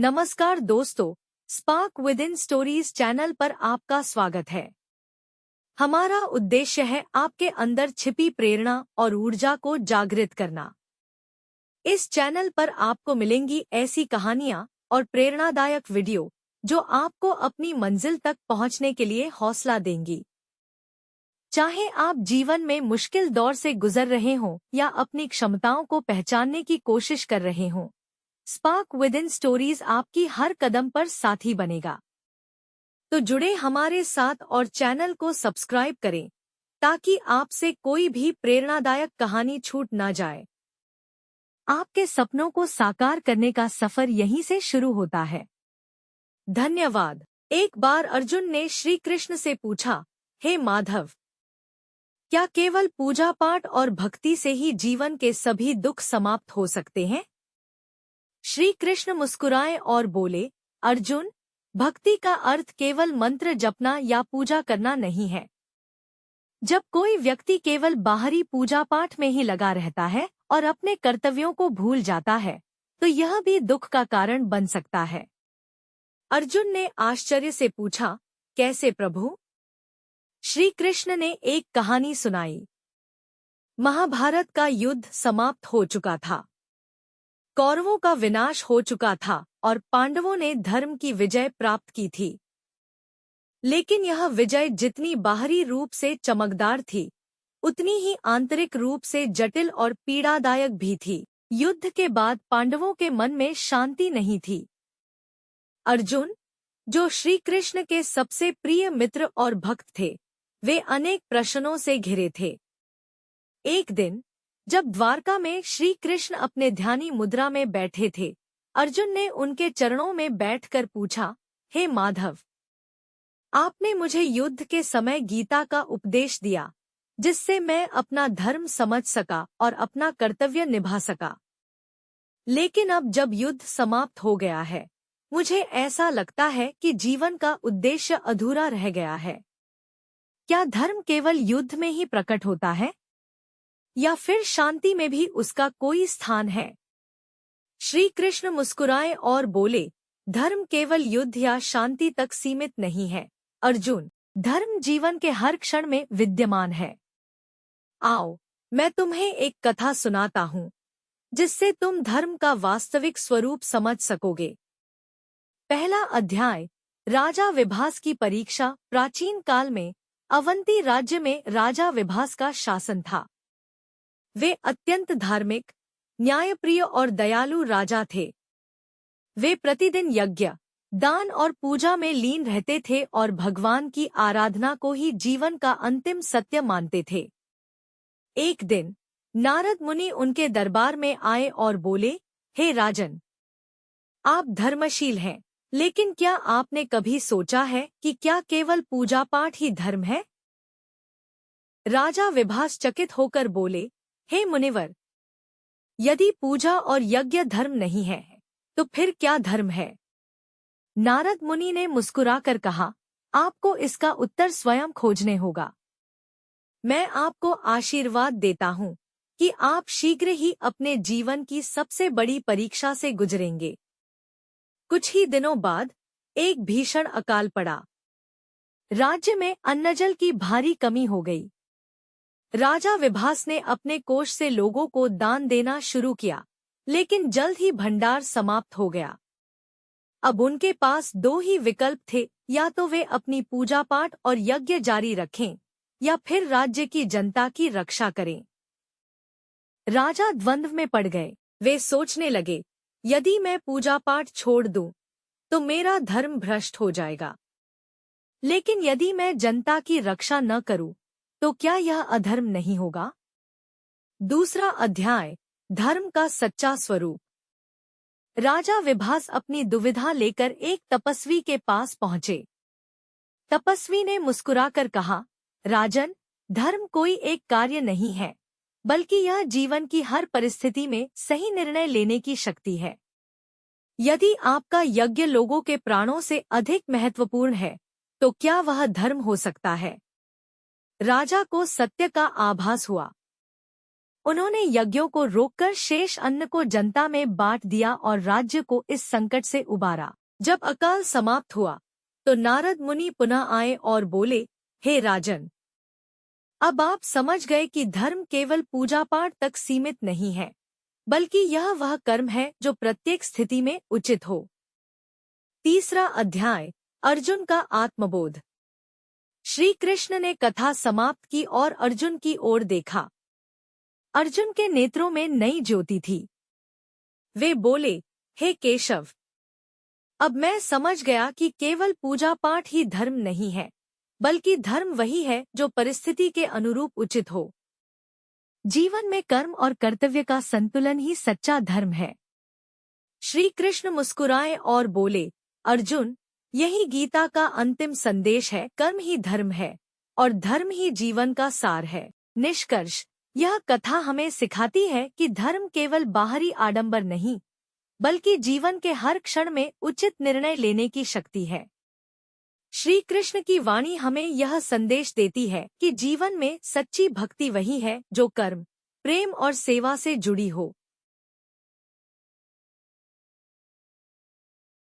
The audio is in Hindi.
नमस्कार दोस्तों, spark with in stories channel पर आपका स्वागत है। हमारा उद्देश्य है आपके अंदर छिपी प्रेरणा और ऊर्जा को जागृत करना। इस चैनल पर आपको मिलेंगी ऐसी कहानियां और प्रेरणादायक वीडियो जो आपको अपनी मंजिल तक पहुंचने के लिए हौसला देंगी। चाहे आप जीवन में मुश्किल दौर से गुजर रहे हों या अपनी क्षमताओं को पहचानने की कोशिश कर रहे हों, स्पार्क विद इन स्टोरीज आपकी हर कदम पर साथी बनेगा। तो जुड़े हमारे साथ और चैनल को सब्सक्राइब करें ताकि आपसे कोई भी प्रेरणादायक कहानी छूट ना जाए। आपके सपनों को साकार करने का सफर यहीं से शुरू होता है। धन्यवाद। एक बार अर्जुन ने श्री कृष्ण से पूछा, हे माधव, क्या केवल पूजा पाठ और भक्ति से ही जीवन के सभी दुख समाप्त हो सकते हैं? श्री कृष्ण मुस्कुराए और बोले, अर्जुन, भक्ति का अर्थ केवल मंत्र जपना या पूजा करना नहीं है। जब कोई व्यक्ति केवल बाहरी पूजा पाठ में ही लगा रहता है और अपने कर्तव्यों को भूल जाता है, तो यह भी दुख का कारण बन सकता है। अर्जुन ने आश्चर्य से पूछा, कैसे प्रभु? श्री कृष्ण ने एक कहानी सुनाई। महाभारत का युद्ध समाप्त हो चुका था। कौरवों का विनाश हो चुका था और पांडवों ने धर्म की विजय प्राप्त की थी। लेकिन यह विजय जितनी बाहरी रूप से चमकदार थी, उतनी ही आंतरिक रूप से जटिल और पीड़ादायक भी थी। युद्ध के बाद पांडवों के मन में शांति नहीं थी। अर्जुन, जो श्री कृष्ण के सबसे प्रिय मित्र और भक्त थे, वे अनेक प्रश्नों से घिरे थे। एक दिन जब द्वारका में श्री कृष्ण अपने ध्यानी मुद्रा में बैठे थे, अर्जुन ने उनके चरणों में बैठकर पूछा, हे माधव, आपने मुझे युद्ध के समय गीता का उपदेश दिया, जिससे मैं अपना धर्म समझ सका और अपना कर्तव्य निभा सका। लेकिन अब जब युद्ध समाप्त हो गया है, मुझे ऐसा लगता है कि जीवन का उद्देश्य अधूरा रह गया है। क्या धर्म केवल युद्ध में ही प्रकट होता है, या फिर शांति में भी उसका कोई स्थान है? श्री कृष्ण मुस्कुराए और बोले, धर्म केवल युद्ध या शांति तक सीमित नहीं है अर्जुन, धर्म जीवन के हर क्षण में विद्यमान है। आओ, मैं तुम्हें एक कथा सुनाता हूँ, जिससे तुम धर्म का वास्तविक स्वरूप समझ सकोगे। पहला अध्याय, राजा विभास की परीक्षा। प्राचीन काल में अवंती राज्य में राजा विभास का शासन था। वे अत्यंत धार्मिक, न्यायप्रिय और दयालु राजा थे। वे प्रतिदिन यज्ञ, दान और पूजा में लीन रहते थे और भगवान की आराधना को ही जीवन का अंतिम सत्य मानते थे। एक दिन नारद मुनि उनके दरबार में आए और बोले, हे राजन, आप धर्मशील हैं, लेकिन क्या आपने कभी सोचा है कि क्या केवल पूजा पाठ ही धर्म है? राजा विभास चकित होकर बोले, हे मुनिवर, यदि पूजा और यज्ञ धर्म नहीं है, तो फिर क्या धर्म है? नारद मुनि ने मुस्कुराकर कहा, आपको इसका उत्तर स्वयं खोजने होगा। मैं आपको आशीर्वाद देता हूँ कि आप शीघ्र ही अपने जीवन की सबसे बड़ी परीक्षा से गुजरेंगे। कुछ ही दिनों बाद एक भीषण अकाल पड़ा। राज्य में अन्नजल की भारी कमी हो गई। राजा विभास ने अपने कोष से लोगों को दान देना शुरू किया, लेकिन जल्द ही भंडार समाप्त हो गया। अब उनके पास दो ही विकल्प थे, या तो वे अपनी पूजा पाठ और यज्ञ जारी रखें या फिर राज्य की जनता की रक्षा करें। राजा द्वंद्व में पड़ गए। वे सोचने लगे, यदि मैं पूजा पाठ छोड़ दूं, तो मेरा धर्म भ्रष्ट हो जाएगा। लेकिन यदि मैं जनता की रक्षा न करूं, तो क्या यह अधर्म नहीं होगा? दूसरा अध्याय, धर्म का सच्चा स्वरूप। राजा विभास अपनी दुविधा लेकर एक तपस्वी के पास पहुंचे। तपस्वी ने मुस्कुराकर कहा, राजन, धर्म कोई एक कार्य नहीं है, बल्कि यह जीवन की हर परिस्थिति में सही निर्णय लेने की शक्ति है। यदि आपका यज्ञ लोगों के प्राणों से अधिक महत्वपूर्ण है, तो क्या वह धर्म हो सकता है? राजा को सत्य का आभास हुआ। उन्होंने यज्ञों को रोककर शेष अन्न को जनता में बांट दिया और राज्य को इस संकट से उबारा। जब अकाल समाप्त हुआ तो नारद मुनि पुनः आए और बोले, हे राजन, अब आप समझ गए कि धर्म केवल पूजा पाठ तक सीमित नहीं है, बल्कि यह वह कर्म है जो प्रत्येक स्थिति में उचित हो। तीसरा अध्याय, अर्जुन का आत्मबोध। श्री कृष्ण ने कथा समाप्त की और अर्जुन की ओर देखा। अर्जुन के नेत्रों में नई ज्योति थी। वे बोले, हे केशव, अब मैं समझ गया कि केवल पूजा पाठ ही धर्म नहीं है, बल्कि धर्म वही है जो परिस्थिति के अनुरूप उचित हो। जीवन में कर्म और कर्तव्य का संतुलन ही सच्चा धर्म है। श्री कृष्ण मुस्कुराए और बोले, अर्जुन, यही गीता का अंतिम संदेश है। कर्म ही धर्म है और धर्म ही जीवन का सार है। निष्कर्ष, यह कथा हमें सिखाती है कि धर्म केवल बाहरी आडंबर नहीं, बल्कि जीवन के हर क्षण में उचित निर्णय लेने की शक्ति है। श्री कृष्ण की वाणी हमें यह संदेश देती है कि जीवन में सच्ची भक्ति वही है जो कर्म, प्रेम और सेवा से जुड़ी हो।